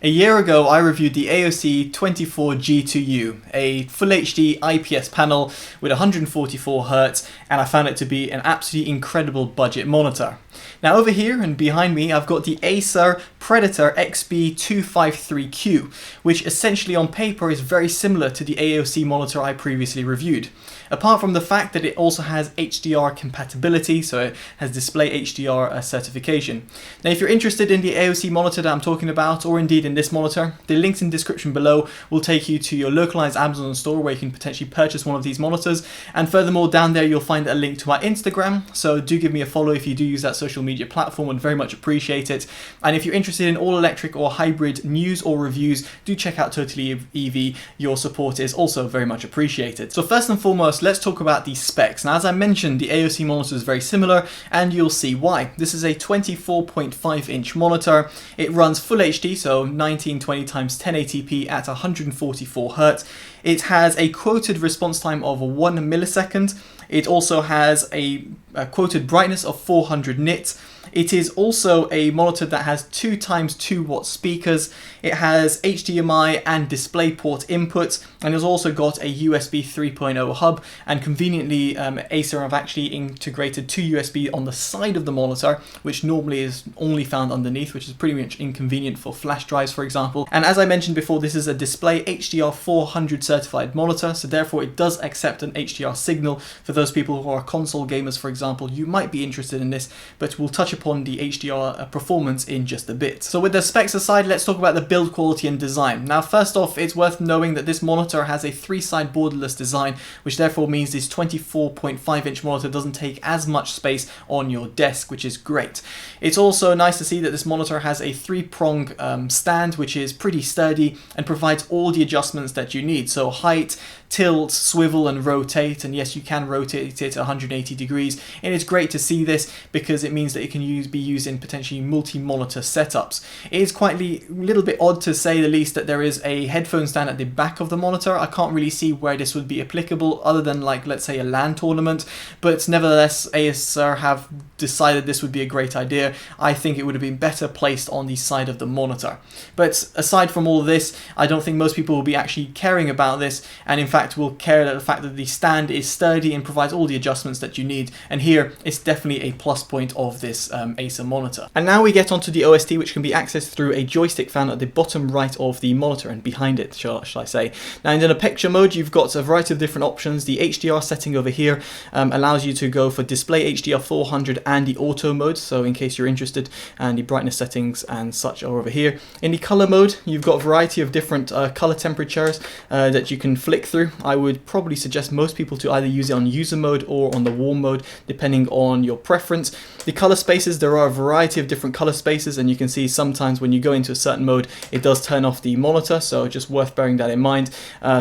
A year ago, I reviewed the AOC24G2U, a Full HD IPS panel with 144Hz, and I found it to be an absolutely incredible budget monitor. Now over here and behind me, I've got the Acer Predator XB253Q, which essentially on paper is very similar to the AOC monitor I previously reviewed. Apart from the fact that it also has HDR compatibility, so it has display HDR certification. Now if you're interested in the AOC monitor that I'm talking about, or indeed in this monitor, the links in the description below will take you to your localized Amazon store where you can potentially purchase one of these monitors, and furthermore down there you'll find a link to my Instagram, so do give me a follow if you do use that social media platform, and very much appreciate it. And if you're interested in all electric or hybrid news or reviews, do check out TotallyEV. Your support is also very much appreciated. So first and foremost, let's talk about the specs. Now as I mentioned, the AOC monitor is very similar, and you'll see why. This is a 24.5 inch monitor. It runs Full HD, so 1920 x 1080p at 144Hz. It has a quoted response time of 1 millisecond. It also has a quoted brightness of 400 nits. It is also a monitor that has 2 x 2 watt speakers. It has HDMI and DisplayPort inputs, and it's also got a USB 3.0 hub, and conveniently Acer have actually integrated 2 USB on the side of the monitor, which normally is only found underneath, which is pretty much inconvenient for flash drives, for example. And as I mentioned before, this is a display HDR 400 certified monitor, so therefore it does accept an HDR signal. For those people who are console gamers, for example, you might be interested in this, but we'll touch upon the HDR performance in just a bit. So with the specs aside, let's talk about the build quality and design. Now first off, it's worth knowing that this monitor has a 3-side borderless design, which therefore means this 24.5 inch monitor doesn't take as much space on your desk, which is great. It's also nice to see that this monitor has a 3-prong stand, which is pretty sturdy and provides all the adjustments that you need. So height, tilt, swivel and rotate, and yes, you can rotate it 180 degrees, and it's great to see this because it means that it can be used in potentially multi-monitor setups. It is quite a little bit odd, to say the least, that there is a headphone stand at the back of the monitor. I can't really see where this would be applicable other than, like, let's say a LAN tournament, but nevertheless Acer have decided this would be a great idea. I think it would have been better placed on the side of the monitor. But aside from all of this, I don't think most people will be actually caring about this, and in fact will care about the fact that the stand is sturdy and provides all the adjustments that you need, and here it's definitely a plus point of this Acer monitor. And now we get onto the OST, which can be accessed through a joystick found at the bottom right of the monitor, and behind it, shall I say. Now in the picture mode, you've got a variety of different options. The HDR setting over here allows you to go for display HDR 400 and the auto mode, so in case you're interested, and the brightness settings and such are over here. In the color mode, you've got a variety of different color temperatures that you can flick through. I would probably suggest most people to either use it on user mode or on the warm mode, depending on your preference. The color spaces, there are a variety of different color spaces, and you can see sometimes when you go into a certain mode, it does turn off the monitor, so just worth bearing that in mind.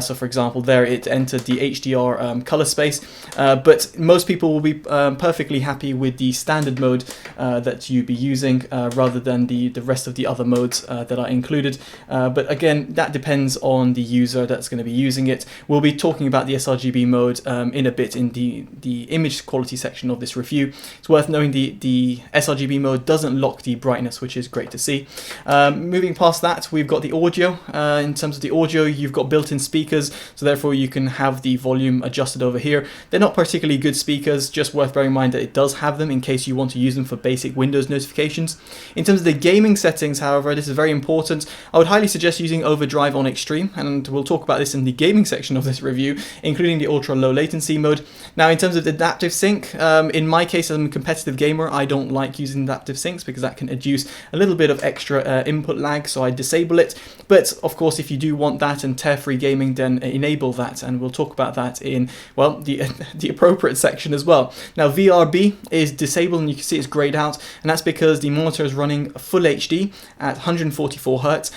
So for example, there it entered the HDR color space, but most people will be perfectly happy with the standard mode that you'd be using rather than the rest of the other modes that are included. But again, that depends on the user that's going to be using it. We'll be talking about the sRGB mode in a bit in the image quality section of this review. It's worth knowing the sRGB mode doesn't lock the brightness, which is great to see. Moving past that, we've got the audio. In terms of the audio, you've got built-in speakers, so therefore you can have the volume adjusted over here. They're not particularly good speakers, just worth bearing in mind that it does have them in case you want to use them for basic Windows notifications. In terms of the gaming settings, however, this is very important. I would highly suggest using overdrive on extreme, and we'll talk about this in the gaming section of this review, including the ultra low latency mode. Now in terms of adaptive sync, in my case as a competitive gamer, I don't like using adaptive syncs because that can induce a little bit of extra input lag, so I disable it. But of course, if you do want that and tear-free gaming, then enable that, and we'll talk about that in, well, the appropriate section as well. Now VRB is disabled, and you can see it's grayed out, and that's because the monitor is running full HD at 144Hz.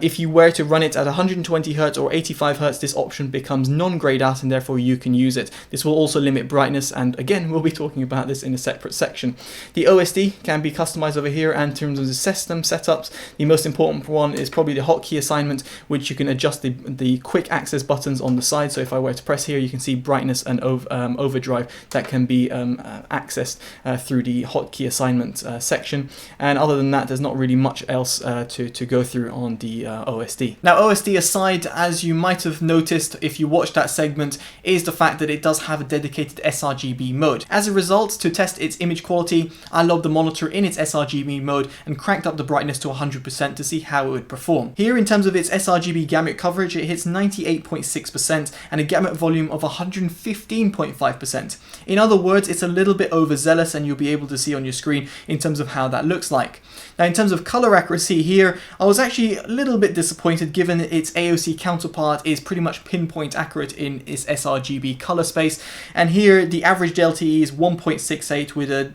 If you were to run it at 120Hz or 85Hz, this option becomes non-grayed out, and therefore you can use it. This will also limit brightness, and again, we'll be talking about this in a separate section. The OSD can be customized over here, and in terms of the system setups, the most important one is probably the hotkey assignment, which you can adjust the quick access buttons on the side. So if I were to press here, you can see brightness and overdrive that can be accessed through the hotkey assignment section. And other than that, there's not really much else to go through on the OSD. Now, OSD aside, as you might have noticed if you watched that segment, is the fact that it does have a dedicated sRGB mode. As a result, to test its image quality, I logged the monitor in its sRGB mode and cranked up the brightness to 100% to see how it would perform. Here, in terms of its sRGB gamut coverage, it hits 98.6% and a gamut volume of 115.5%. In other words, it's a little bit overzealous, and you'll be able to see on your screen in terms of how that looks like. Now, in terms of color accuracy here, I was actually a little bit disappointed given that its AOC counterpart is pretty much pinpoint accurate in its sRGB color space. And here, the average delta E is 1.68 with a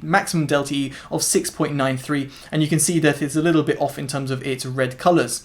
maximum delta E of 6.93, and you can see that it's a little bit off in terms of its red colors.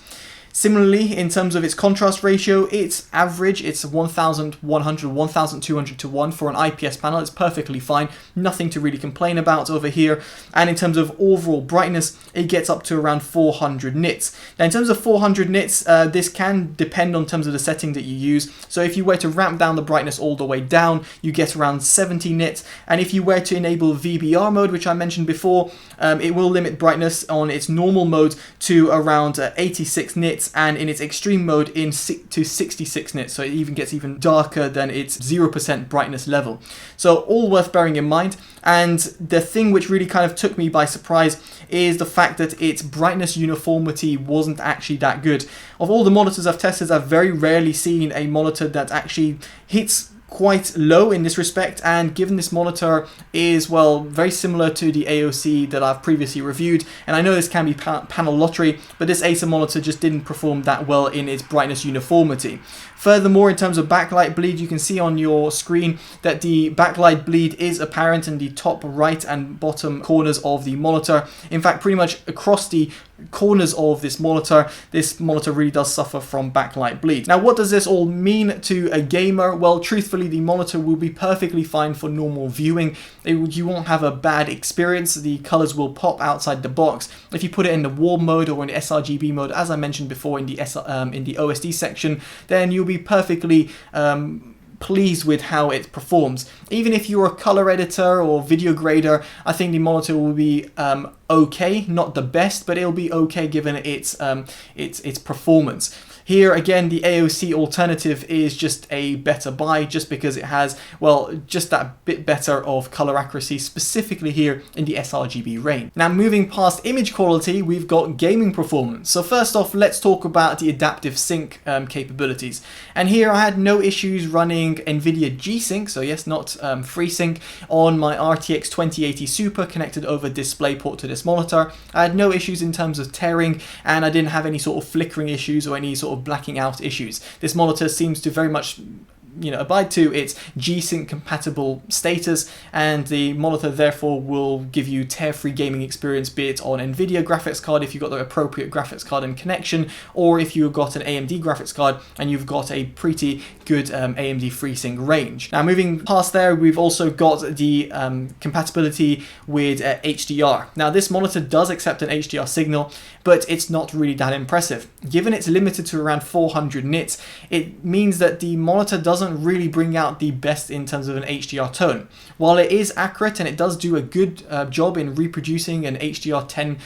Similarly, in terms of its contrast ratio, it's average. It's 1100, 1200 to 1 for an IPS panel. It's perfectly fine. Nothing to really complain about over here. And in terms of overall brightness, it gets up to around 400 nits. Now, in terms of 400 nits, this can depend on terms of the setting that you use. So if you were to ramp down the brightness all the way down, you get around 70 nits. And if you were to enable VBR mode, which I mentioned before, it will limit brightness on its normal mode to around 86 nits, and in its extreme mode to 66 nits, so it even gets even darker than its 0% brightness level. So all worth bearing in mind. And the thing which really kind of took me by surprise is the fact that its brightness uniformity wasn't actually that good. Of all the monitors I've tested, I've very rarely seen a monitor that actually hits quite low in this respect, and given this monitor is, well, very similar to the AOC that I've previously reviewed, and I know this can be panel lottery, but this Acer monitor just didn't perform that well in its brightness uniformity. Furthermore, in terms of backlight bleed, you can see on your screen that the backlight bleed is apparent in the top right and bottom corners of the monitor. In fact, pretty much across the corners of this monitor really does suffer from backlight bleed. Now, what does this all mean to a gamer? Well, truthfully, the monitor will be perfectly fine for normal viewing. You won't have a bad experience. The colors will pop outside the box. If you put it in the warm mode or in the sRGB mode, as I mentioned before in the OSD section, then you'll be perfectly pleased with how it performs. Even if you're a color editor or video grader, I think the monitor will be okay, not the best, but it'll be okay given its performance. Here again, the AOC alternative is just a better buy, just because it has, well, just that bit better of color accuracy, specifically here in the sRGB range. Now, moving past image quality, we've got gaming performance. So first off, let's talk about the adaptive sync capabilities. And here I had no issues running NVIDIA G-Sync, so yes, not FreeSync, on my RTX 2080 Super connected over DisplayPort to this monitor. I had no issues in terms of tearing, and I didn't have any sort of flickering issues or any sort of blacking out issues. This monitor seems to very much abide to its G-Sync compatible status, and the monitor therefore will give you tear-free gaming experience, be it on NVIDIA graphics card if you've got the appropriate graphics card and connection, or if you've got an AMD graphics card and you've got a pretty good AMD FreeSync range. Now, moving past there, we've also got the compatibility with HDR. Now, this monitor does accept an HDR signal, but it's not really that impressive. Given it's limited to around 400 nits, it means that the monitor doesn't really bring out the best in terms of an HDR tone. While it is accurate and it does do a good job in reproducing an HDR10,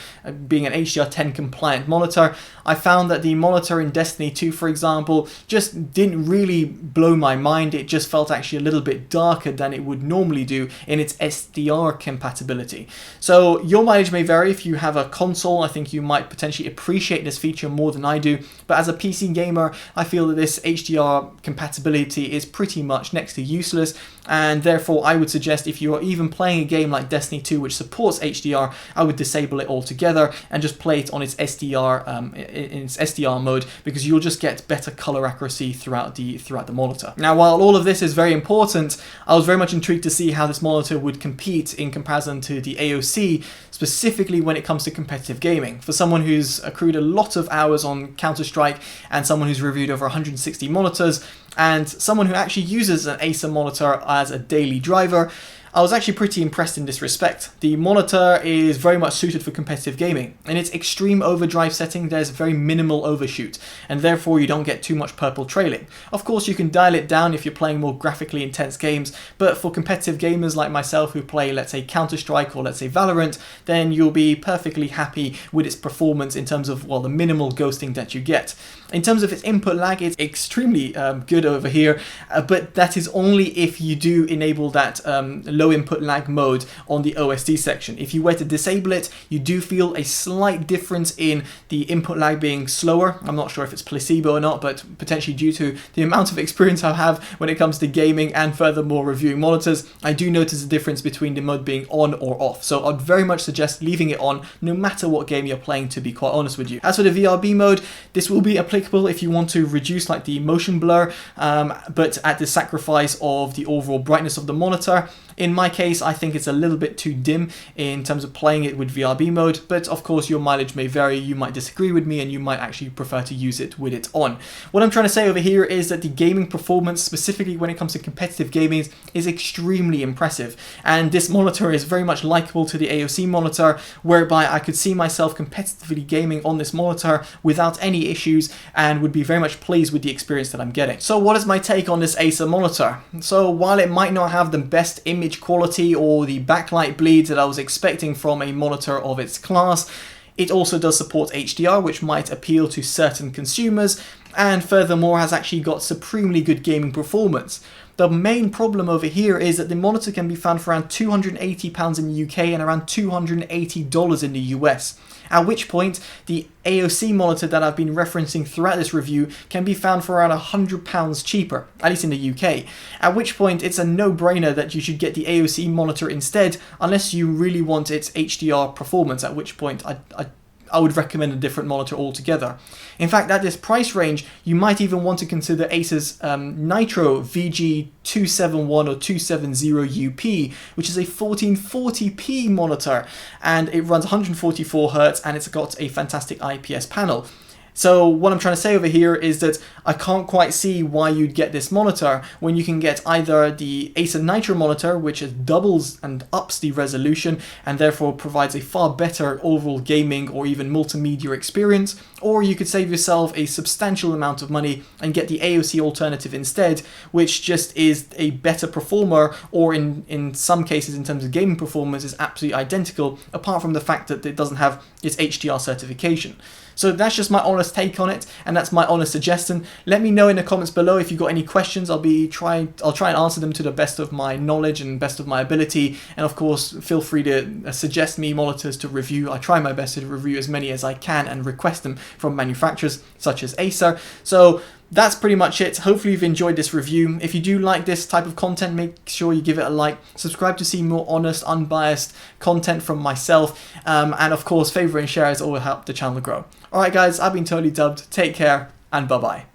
being an HDR10 compliant monitor, I found that the monitor in Destiny 2, for example, just didn't really blow my mind. It just felt actually a little bit darker than it would normally do in its SDR compatibility. So your mileage may vary. If you have a console, I think you might potentially appreciate this feature more than I do, but as a PC gamer, I feel that this HDR compatibility is pretty much next to useless, and therefore I would suggest if you are even playing a game like Destiny 2 which supports HDR, I would disable it altogether and just play it on its SDR in its SDR mode, because you'll just get better color accuracy throughout the monitor. Now, while all of this is very important, I was very much intrigued to see how this monitor would compete in comparison to the AOC, specifically when it comes to competitive gaming. For someone who's accrued a lot of hours on Counter-Strike and someone who's reviewed over 160 monitors, and someone who actually uses an Acer monitor as a daily driver, I was actually pretty impressed in this respect. The monitor is very much suited for competitive gaming. In its extreme overdrive setting, there's very minimal overshoot, and therefore you don't get too much purple trailing. Of course, you can dial it down if you're playing more graphically intense games, but for competitive gamers like myself who play, let's say, Counter-Strike or let's say Valorant, then you'll be perfectly happy with its performance in terms of, well, the minimal ghosting that you get. In terms of its input lag, it's extremely good over here, but that is only if you do enable that low input lag mode on the OSD section. If you were to disable it, you do feel a slight difference in the input lag being slower. I'm not sure if it's placebo or not, but potentially due to the amount of experience I have when it comes to gaming and furthermore reviewing monitors, I do notice a difference between the mode being on or off. So I'd very much suggest leaving it on no matter what game you're playing, to be quite honest with you. As for the VRB mode, this will be applicable if you want to reduce like the motion blur, but at the sacrifice of the overall brightness of the monitor. In my case, I think it's a little bit too dim in terms of playing it with VRB mode, but of course your mileage may vary. You might disagree with me and you might actually prefer to use it with it on. What I'm trying to say over here is that the gaming performance, specifically when it comes to competitive gaming, is extremely impressive, and this monitor is very much likable to the AOC monitor, whereby I could see myself competitively gaming on this monitor without any issues and would be very much pleased with the experience that I'm getting. So what is my take on this Acer monitor? So while it might not have the best image quality or the backlight bleeds that I was expecting from a monitor of its class, it also does support HDR, which might appeal to certain consumers, and furthermore has actually got supremely good gaming performance. The main problem over here is that the monitor can be found for around £280 in the UK and around $280 in the US. At which point, the AOC monitor that I've been referencing throughout this review can be found for around £100 cheaper, at least in the UK. At which point, it's a no-brainer that you should get the AOC monitor instead, unless you really want its HDR performance, at which point I would recommend a different monitor altogether. In fact, at this price range, you might even want to consider Acer's Nitro VG271 or 270UP, which is a 1440p monitor, and it runs 144Hz and it's got a fantastic IPS panel. So what I'm trying to say over here is that I can't quite see why you'd get this monitor when you can get either the Acer Nitro monitor, which doubles and ups the resolution and therefore provides a far better overall gaming or even multimedia experience, or you could save yourself a substantial amount of money and get the AOC alternative instead, which just is a better performer, or in some cases in terms of gaming performance is absolutely identical, apart from the fact that it doesn't have its HDR certification. So that's just my honest take on it, and that's my honest suggestion. Let me know in the comments below if you've got any questions. I'll try and answer them to the best of my knowledge and best of my ability. And of course, feel free to suggest me monitors to review. I try my best to review as many as I can and request them from manufacturers such as Acer. So that's pretty much it. Hopefully you've enjoyed this review. If you do like this type of content, make sure you give it a like. Subscribe to see more honest, unbiased content from myself. And of course, favorite and share has always helped the channel grow. Alright guys, I've been Totally Dubbed. Take care and bye-bye.